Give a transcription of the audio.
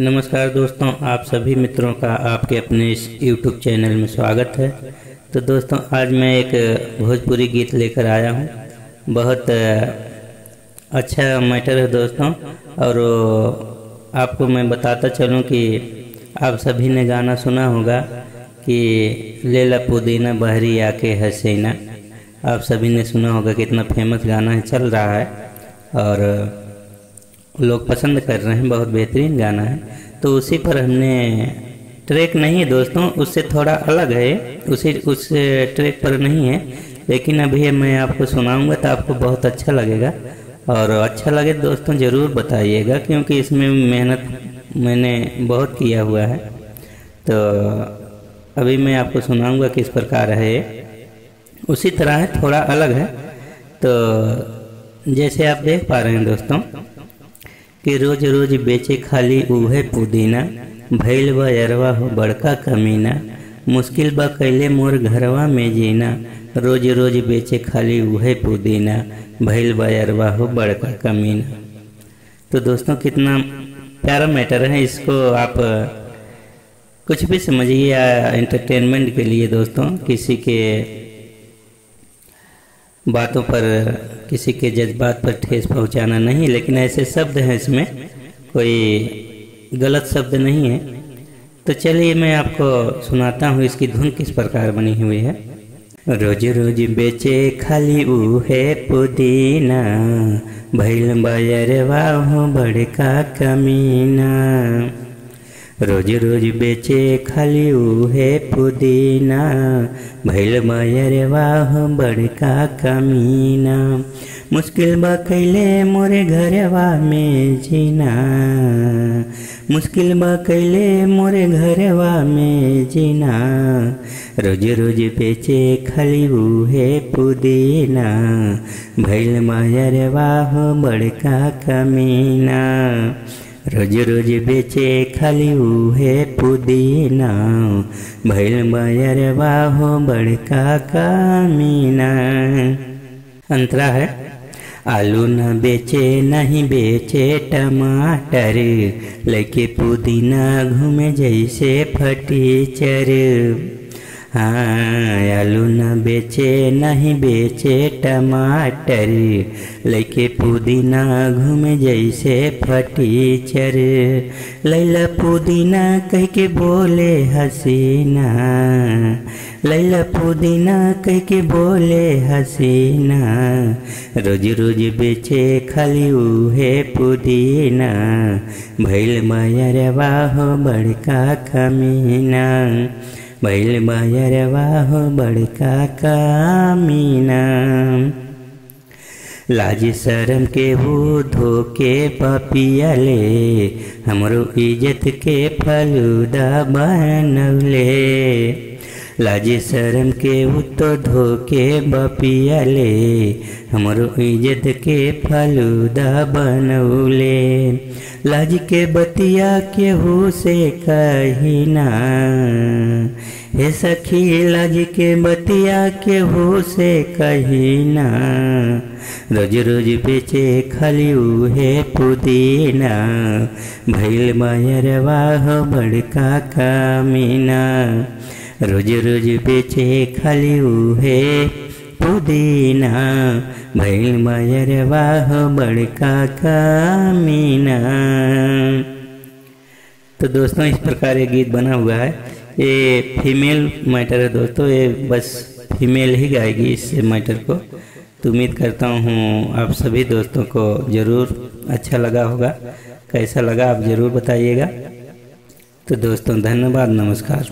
नमस्कार दोस्तों, आप सभी मित्रों का आपके अपने इस YouTube चैनल में स्वागत है। तो दोस्तों, आज मैं एक भोजपुरी गीत लेकर आया हूँ। बहुत अच्छा मैटर है दोस्तों। और आपको मैं बताता चलूँ कि आप सभी ने गाना सुना होगा कि लेला पुदीना बहरी आके हसीना। आप सभी ने सुना होगा, कितना फेमस गाना है, चल रहा है और लोग पसंद कर रहे हैं। बहुत बेहतरीन गाना है। तो उसी पर हमने ट्रैक नहीं है दोस्तों, उससे थोड़ा अलग है, उस ट्रैक पर नहीं है, लेकिन अभी मैं आपको सुनाऊंगा तो आपको बहुत अच्छा लगेगा। और अच्छा लगे दोस्तों ज़रूर बताइएगा, क्योंकि इसमें मेहनत मैंने बहुत किया हुआ है। तो अभी मैं आपको सुनाऊंगा किस प्रकार है। उसी तरह है, थोड़ा अलग है। तो जैसे आप देख पा रहे हैं दोस्तों कि रोज रोज बेचे खाली उहे पुदीना, भैल बा अरवा हो बड़का कमीना, मुश्किल बा कैले मोर घरवा में जीना, रोज रोज बेचे खाली उहे पुदीना, भैल बा अरवा हो बड़का कमीना। तो दोस्तों, कितना प्यारा मैटर है। इसको आप कुछ भी समझिए एंटरटेनमेंट के लिए दोस्तों, किसी के बातों पर, किसी के जज्बात पर ठेस पहुंचाना नहीं, लेकिन ऐसे शब्द हैं, इसमें कोई गलत शब्द नहीं है। तो चलिए मैं आपको सुनाता हूँ इसकी धुन किस प्रकार बनी हुई है। रोज रोज बेचे खाली उहे पुदीना, भैल बयरवा हो बड़का कमीना। रोज रोज बेचे खाली उहे पुदीना, भैल बयरवा हो बड़का कमीना, मुश्किल बा कैले मोरे घरवा में जीना, मुश्किल बा कैले मोरे घरवा में जीना, रोज रोज बेचे खाली उहे पुदीना, भैल बयरवा हो बड़का कमीना। रोज रोज बेचे खाली उहे पुदीना, भैल बयरवा हो बड़का कमीना। अंतरा है, आलू न बेचे नहीं बेचे टमाटर, लेके पुदीना घूमे जैसे फटीचर। हाँ, आलू न बेचे नहीं बेचे टमाटर, लेके पुदीना घूमे जैसे फटीचर। लैला पुदीना कह के बोले हसीना, लैला पुदीना कह के बोले हसीना, रोज रोज बेचे खाली उहे पुदीना, भैल बयरवा हो बड़का कमीना, भैल बयरवा हो बड़का कमीना। लाज शरम के वो धोके पपियाले, हमरो इज्जत के फलूदा बनौले। लाज शरम के वो तो धोके बपियाले, हमरो इज्जत के फलूदा बनौले। लाज के बतिया केहू से कहिना, हे सखी लाज के बतिया केहू से कहिना, रोज रोज बेचे खाली उहे पुदीना, भैल बयरवा हो बड़का कमीना। रोज रोज बेचे खाली उहे पुदीना, भैल बयरवा हो बड़का कमीना। तो दोस्तों, इस प्रकार ये गीत बना हुआ है। ये फीमेल मैटर है दोस्तों, ये बस फीमेल ही गाएगी इस मैटर को। तो उम्मीद करता हूँ आप सभी दोस्तों को ज़रूर अच्छा लगा होगा। कैसा लगा आप ज़रूर बताइएगा। तो दोस्तों, धन्यवाद, नमस्कार।